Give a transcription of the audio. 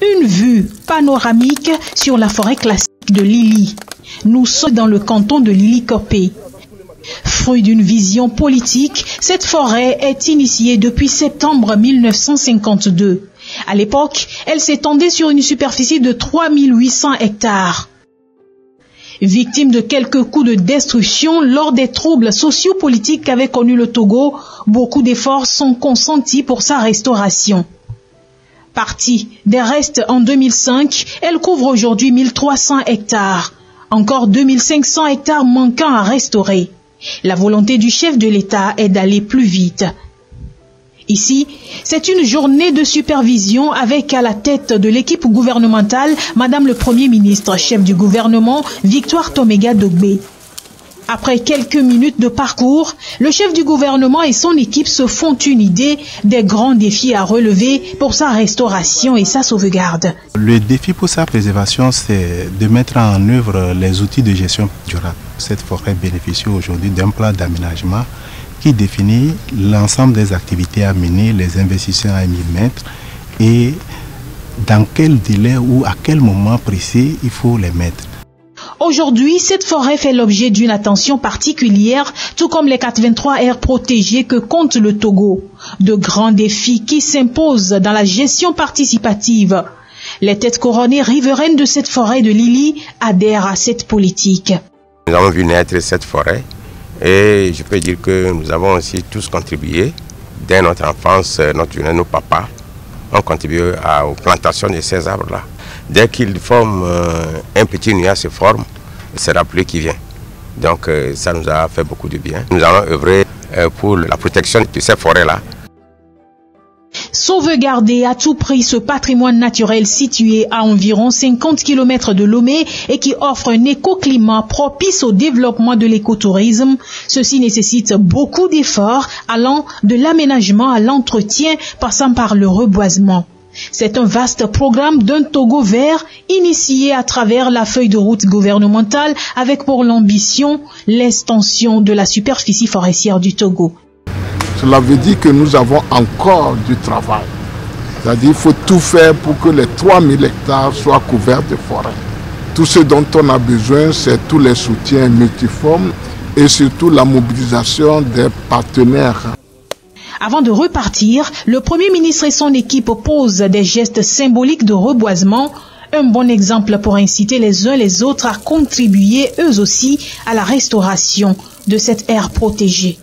Une vue panoramique sur la forêt classique de Lili. Nous sommes dans le canton de Lili-Copé. Fruit d'une vision politique, cette forêt est initiée depuis septembre 1952. À l'époque, elle s'étendait sur une superficie de 3800 hectares. Victime de quelques coups de destruction lors des troubles sociopolitiques qu'avait connu le Togo, beaucoup d'efforts sont consentis pour sa restauration. Partie des restes en 2005, elle couvre aujourd'hui 1300 hectares. Encore 2500 hectares manquant à restaurer. La volonté du chef de l'État est d'aller plus vite. Ici, c'est une journée de supervision avec à la tête de l'équipe gouvernementale, Madame le Premier ministre, chef du gouvernement, Victoire Toméga Dogbe. Après quelques minutes de parcours, le chef du gouvernement et son équipe se font une idée des grands défis à relever pour sa restauration et sa sauvegarde. Le défi pour sa préservation, c'est de mettre en œuvre les outils de gestion durable. Cette forêt bénéficie aujourd'hui d'un plan d'aménagement qui définit l'ensemble des activités à mener, les investissements à y mettre et dans quel délai ou à quel moment précis il faut les mettre. Aujourd'hui, cette forêt fait l'objet d'une attention particulière, tout comme les 83 aires protégées que compte le Togo. De grands défis qui s'imposent dans la gestion participative. Les têtes couronnées riveraines de cette forêt de Lili adhèrent à cette politique. Nous avons vu naître cette forêt et je peux dire que nous avons aussi tous contribué. Dès notre enfance, nos papas ont contribué aux plantations de ces arbres-là. Dès qu'ils forment un petit nuage se forme, c'est la pluie qui vient. Donc ça nous a fait beaucoup de bien. Nous allons œuvrer pour la protection de ces forêts-là. Sauvegarder à tout prix ce patrimoine naturel situé à environ 50 km de Lomé et qui offre un écoclimat propice au développement de l'écotourisme. Ceci nécessite beaucoup d'efforts allant de l'aménagement à l'entretien passant par le reboisement. C'est un vaste programme d'un Togo vert initié à travers la feuille de route gouvernementale avec pour l'ambition l'extension de la superficie forestière du Togo. Cela veut dire que nous avons encore du travail. C'est-à-dire qu'il faut tout faire pour que les 3000 hectares soient couverts de forêt. Tout ce dont on a besoin, c'est tous les soutiens multiformes et surtout la mobilisation des partenaires. Avant de repartir, le Premier ministre et son équipe posent des gestes symboliques de reboisement, un bon exemple pour inciter les uns les autres à contribuer eux aussi à la restauration de cette aire protégée.